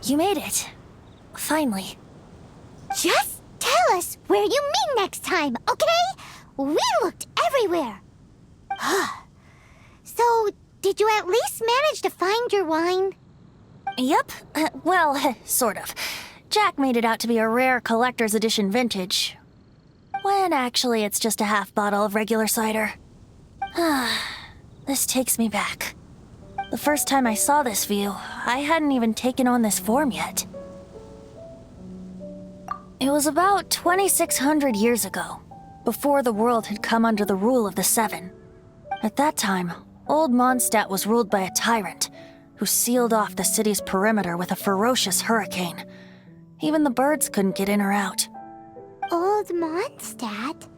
You made it. Finally. Just tell us where you meet next time, okay? We looked everywhere. So, did you at least manage to find your wine? Yep. Well, sort of. Jack made it out to be a rare collector's edition vintage, when actually it's just a half bottle of regular cider. This takes me back. The first time I saw this view, I hadn't even taken on this form yet. It was about 2,600 years ago, before the world had come under the rule of the Seven. At that time, old Monstadt was ruled by a tyrant who sealed off the city's perimeter with a ferocious hurricane. Even the birds couldn't get in or out. Old Monstadt?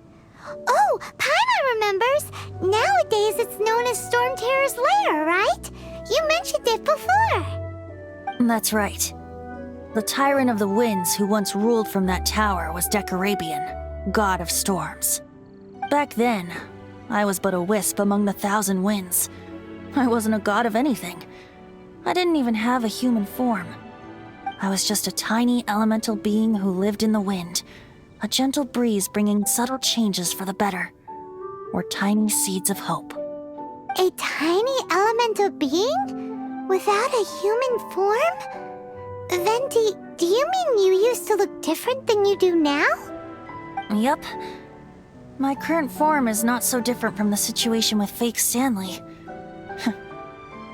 Oh, Paimon remembers! Nowadays it's known as Storm Terror's lair, right? You mentioned it before. That's right. The tyrant of the winds who once ruled from that tower was Decarabian, god of storms. Back then, I was but a wisp among the thousand winds. I wasn't a god of anything. I didn't even have a human form. I was just a tiny elemental being who lived in the wind, a gentle breeze bringing subtle changes for the better, or tiny seeds of hope. A tiny elemental being? Without a human form? Venti, do you mean you used to look different than you do now? Yep. My current form is not so different from the situation with fake Stanley.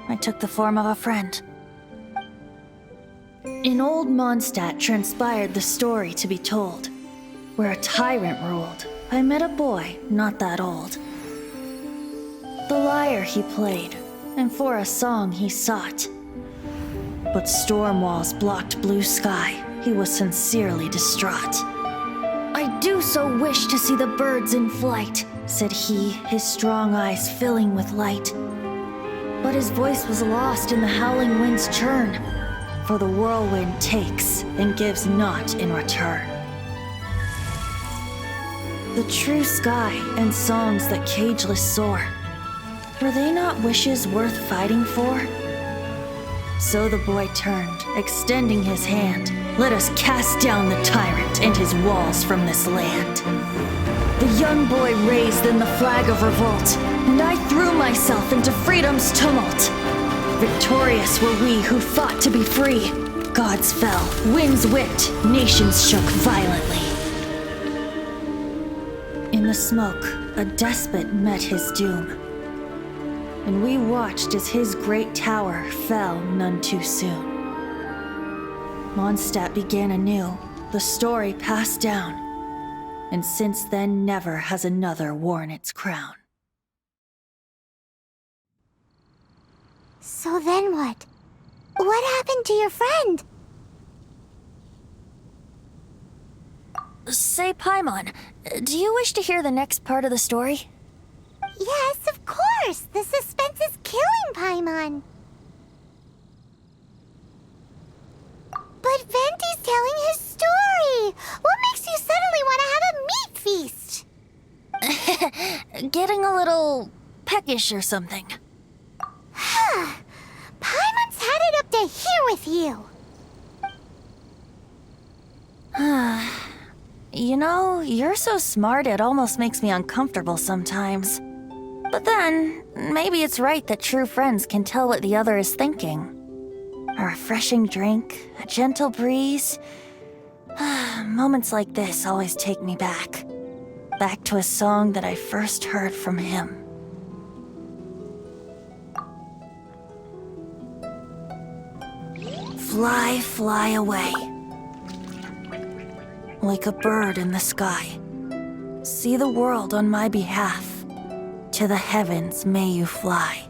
I took the form of a friend. In old Monstadt transpired the story to be told. Where a tyrant ruled, I met a boy not that old. The lyre he played, and for a song he sought. But storm walls blocked blue sky, he was sincerely distraught. I do so wish to see the birds in flight, said he, his strong eyes filling with light. But his voice was lost in the howling wind's churn, for the whirlwind takes and gives not in return. The true sky and songs that cageless soar, were they not wishes worth fighting for? So the boy turned, extending his hand. Let us cast down the tyrant and his walls from this land. The young boy raised then the flag of revolt, and I threw myself into freedom's tumult. Victorious were we who fought to be free. Gods fell, winds whipped, nations shook violently. In the smoke, a despot met his doom, and we watched as his great tower fell none too soon. Monstadt began anew, the story passed down, and since then never has another worn its crown. So then what? What happened to your friend? Say, Paimon, do you wish to hear the next part of the story? Yes, of course! The suspense is killing Paimon! But Venti's telling his story! What makes you suddenly want to have a meat feast? Getting a little peckish or something. Paimon's had it up to here with you! You know, you're so smart it almost makes me uncomfortable sometimes. But then, maybe it's right that true friends can tell what the other is thinking. A refreshing drink, a gentle breeze. Moments like this always take me back. Back to a song that I first heard from him. Fly, fly away. Like a bird in the sky. See the world on my behalf. To the heavens may you fly.